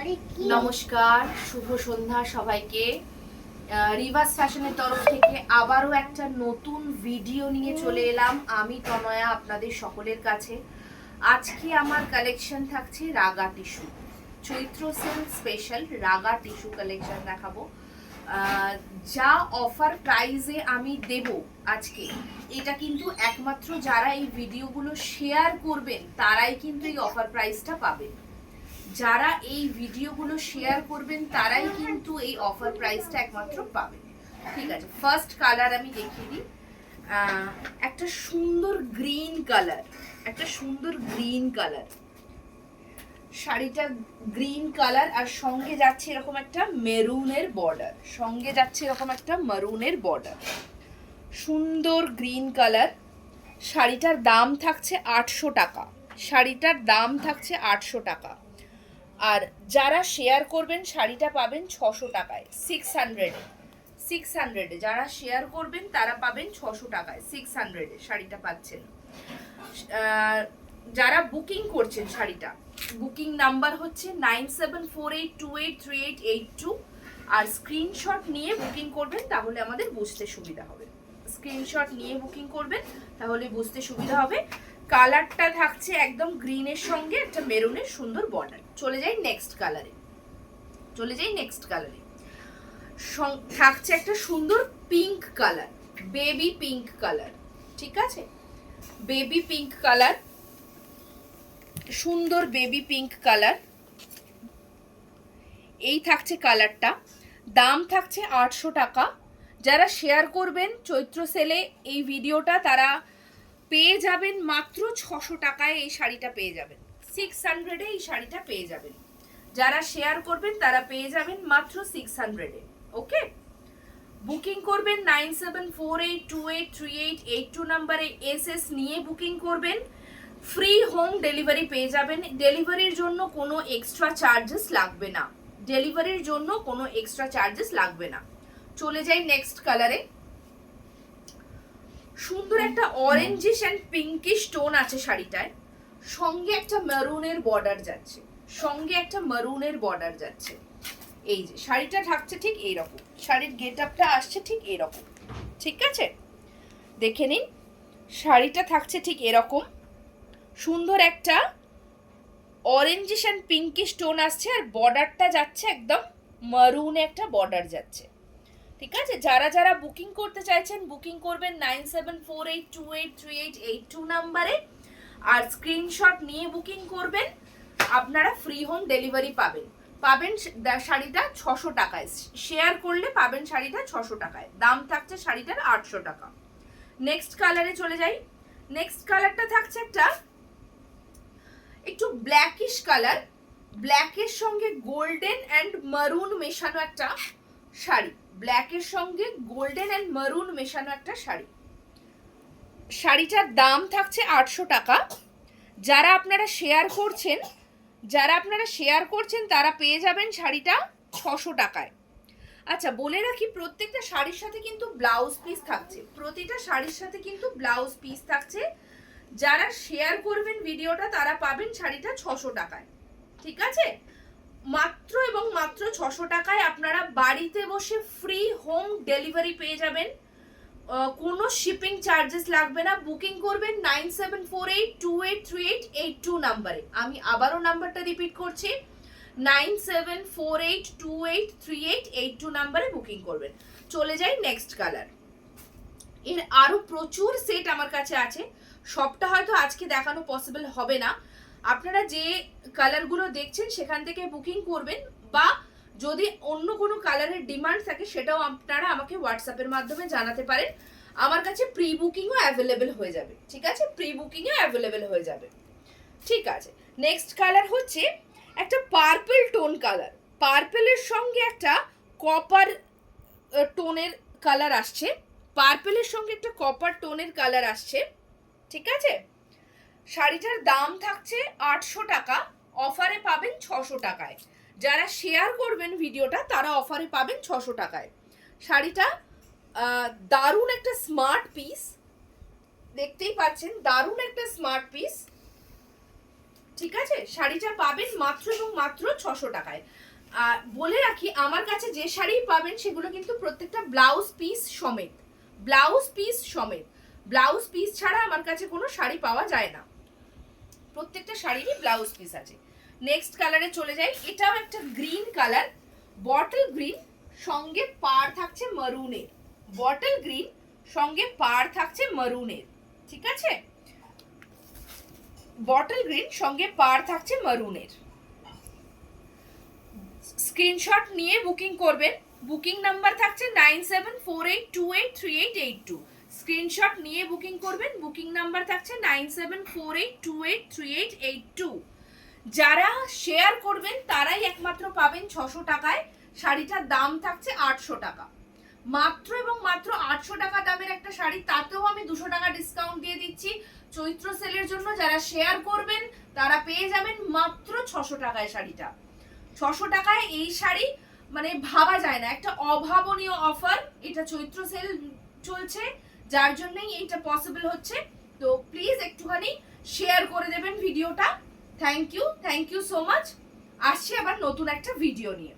নমস্কার, শুভ সন্ধ্যা সবাইকে। রিভার্স ফ্যাশনের তরফ থেকে আবারও একটা নতুন ভিডিও নিয়ে চলে এলাম আমি তনয়া আপনাদের সকলের কাছে। আজকে আমার কালেকশন থাকছে রাগা টিস্যু, চৈত্র সেল স্পেশাল রাগা টিস্যু কালেকশন দেখাবো। যা অফার প্রাইজে আমি দেব আজকে, এটা কিন্তু একমাত্র যারা এই ভিডিওগুলো শেয়ার করবেন তারাই কিন্তু এই অফার প্রাইসটা পাবেন। যারা এই ভিডিওগুলো শেয়ার করবেন তারাই কিন্তু এই অফার প্রাইসটা একমাত্র পাবেন। ঠিক আছে, ফার্স্ট কালার আমি দেখিয়ে দিই। একটা সুন্দর গ্রিন কালার, একটা সুন্দর গ্রিন কালার, শাড়িটা গ্রিন কালার আর সঙ্গে যাচ্ছে এরকম একটা মেরুনের বর্ডার, সঙ্গে যাচ্ছে এরকম একটা মেরুনের বর্ডার, সুন্দর গ্রিন কালার। শাড়িটার দাম থাকছে 800 টাকা, শাড়িটার দাম থাকছে 800 টাকা। আর যারা শেয়ার করবেন শাড়িটা পাবেন 600 টাকায়, 600 যারা শেয়ার করবেন তারা পাবেন 600 টাকায়, 600 শাড়িটা পাচ্ছেন। যারা বুকিং করছেন শাড়িটা, বুকিং নাম্বার হচ্ছে 9748283882, আর স্ক্রিনশট নিয়ে বুকিং করবেন তাহলে আমাদের বুঝতে সুবিধা হবে। স্ক্রিনশট নিয়ে বুকিং করবেন তাহলে বুঝতে সুবিধা হবে। কালারটা থাকছে একদম গ্রিনের সঙ্গে একটা মেরুনের সুন্দর বর্ডার। চলে যাই নেক্সট কালারে, থাকছে একটা সুন্দর pink colour, baby pink colour. ঠিক আছে, বেবি পিঙ্ক কালার, সুন্দর বেবি পিঙ্ক কালার। এই থাকছে কালারটা, দাম থাকছে 800 টাকা। যারা শেয়ার করবেন চৈত্র সেলে এই ভিডিওটা তারা পেয়ে যাবেন মাত্র 600 টাকায়, এই শাড়িটা পেয়ে যাবেন 600-এ, এই শাড়িটা পেয়ে যাবেন। যারা শেয়ার করবেন তারা পেয়ে যাবেন মাত্র 600-এ। ওকে, বুকিং করবেন 9748283882 নাম্বারে এসএস নিয়ে বুকিং করবেন। ফ্রি হোম ডেলিভারি পেয়ে যাবেন, ডেলিভারির জন্য কোনো এক্সট্রা চার্জেস লাগবে না, ডেলিভারির জন্য কোনো এক্সট্রা চার্জেস লাগবে না। চলে যাই নেক্সট কালারে। সুন্দর একটা অরেঞ্জিশ এন্ড পিঙ্কিশ টোন আছে শাড়িটায়, সঙ্গে একটা মেরুনের বর্ডার যাচ্ছে, সঙ্গে একটা মেরুনের বর্ডার যাচ্ছে। এই যে শাড়িটা থাকছে ঠিক এইরকম, শাড়ির গেট আপটা আসছে ঠিক এরকম। ঠিক আছে, দেখে নিন, শাড়িটা থাকছে ঠিক এরকম, সুন্দর একটা অরেঞ্জিশ এন্ড পিঙ্কিশ টোন আসছে, আর বর্ডারটা যাচ্ছে একদম মেরুনে একটা বর্ডার যাচ্ছে। ঠিক আছে, যারা যারা বুকিং করতে চাইছেন বুকিং করবেন 9748283882 নাম্বারে, আর স্ক্রিনশট নিয়ে বুকিং করবেন। আপনারা ফ্রি হোম ডেলিভারি পাবেন, শাড়িটা 600 টাকায়, শেয়ার করলে পাবেন শাড়িটা 600 টাকায়, দাম থাকছে শাড়িটার 800 টাকা। নেক্সট কালারে চলে যাই। নেক্সট কালারটা থাকছে একটা একটু ব্ল্যাকিশ কালার, ব্ল্যাকের সঙ্গে গোল্ডেন অ্যান্ড মারুন মেশানো একটা শাড়ি, ব্ল্যাকের সঙ্গে গোল্ডেন অ্যান্ড মারুন মেশানো একটা শাড়ি। শাড়িটার দাম থাকছে 800 টাকা। যারা আপনারা শেয়ার করছেন তারা পেয়ে যাবেন শাড়িটা 600 টাকায়। আচ্ছা, বলে রাখি প্রত্যেকটা শাড়ির সাথে কিন্তু ব্লাউজ পিস থাকছে, প্রতিটা শাড়ির সাথে কিন্তু ব্লাউজ পিস থাকছে। যারা শেয়ার করবেন ভিডিওটা তারা পাবেন শাড়িটা 600 টাকায়। ঠিক আছে, মাত্র এবং মাত্র 600 টাকায় আপনারা বাড়িতে বসে ফ্রি হোম ডেলিভারি পেয়ে যাবেন, কোনো শিপিং চার্জেস লাগবে না। বুকিং করবেন 9748283882 নাম্বারে। আমি আবারও নাম্বারটা রিপিট করছি, 9748283882 নাম্বারে বুকিং করবেন। চলে যাই নেক্সট কালার। এর আরো প্রচুর সেট আমার কাছে আছে, সবটা হয়তো আজকে দেখানো পসিবল হবে না। আপনারা যে কালারগুলো দেখছেন সেখান থেকে বুকিং করবেন, বা যদি অন্য কোনো কালারের ডিমান্ড থাকে সেটাও আপনারা আমাকে হোয়াটসঅ্যাপের মাধ্যমে জানাতে পারেন। আমার কাছে প্রি বুকিংও অ্যাভেলেবেল হয়ে যাবে। ঠিক আছে, প্রি বুকিংও অ্যাভেলেবেল হয়ে যাবে। ঠিক আছে, নেক্সট কালার হচ্ছে একটা পার্পল টোন কালার, পার্পলের সঙ্গে একটা কপার টোনের কালার আসছে, পার্পলের সঙ্গে একটা কপার টোনের কালার আসছে। ঠিক আছে, শাড়িটার দাম থাকছে 800 টাকা, অফারে পাবেন 600 টাকায়। যারা শেয়ার করবেন ভিডিওটা তারা অফারে পাবেন 600 টাকায়। শাড়িটা দারুণ একটা স্মার্ট পিস, দেখতেই পাচ্ছেন দারুণ একটা স্মার্ট পিস। ঠিক আছে, শাড়িটা পাবেন মাত্র এবং মাত্র 600 টাকায়। বলে রাখি, আমার কাছে যে শাড়ি পাবেন সেগুলো কিন্তু প্রত্যেকটা ব্লাউজ পিস সমেত, ব্লাউজ পিস সমেত, ব্লাউজ পিস ছাড়া আমার কাছে কোনো শাড়ি পাওয়া যায় না, প্রত্যেকটা শাড়িরই ব্লাউজ পিস আছে। নেক্সট কালারে চলে যাই, এটাও একটা গ্রিন কালার, বটল গ্রিন, সঙ্গে পাড় থাকছে মারুনের, বটল গ্রিন সঙ্গে পাড় থাকছে মারুনের, ঠিক আছে, বটল গ্রিন সঙ্গে পাড় থাকছে মারুনের। স্ক্রিনশট নিয়ে বুকিং করবেন, বুকিং নাম্বার থাকছে 9748283882, স্ক্রিনশট নিয়ে বুকিং করবেন, বুকিং নাম্বার থাকছে 9748283882। যারা শেয়ার করবেন তারাই একমাত্র পাবেন 600 টাকায়, শাড়িটার দাম থাকছে 800 টাকা, মাত্র এবং মাত্র 800 টাকা দামের একটা শাড়ি, তাতেও আমি 200 টাকা ডিসকাউন্ট দিয়ে দিচ্ছি চৈত্র সেলের জন্য। যারা শেয়ার করবেন তারা পেয়ে যাবেন মাত্র 600 টাকায় শাড়িটা। 600 টাকায় এই শাড়ি মানে ভাবা যায় না, একটা অভাবনীয় অফার, এটা চৈত্র সেল চলছে যার জন্যই এইটা পসিবল হচ্ছে। তো প্লিজ একটুখানি শেয়ার করে দেবেন ভিডিওটা। Thank you so much. আসছি আবার নতুন একটা ভিডিও নিয়ে।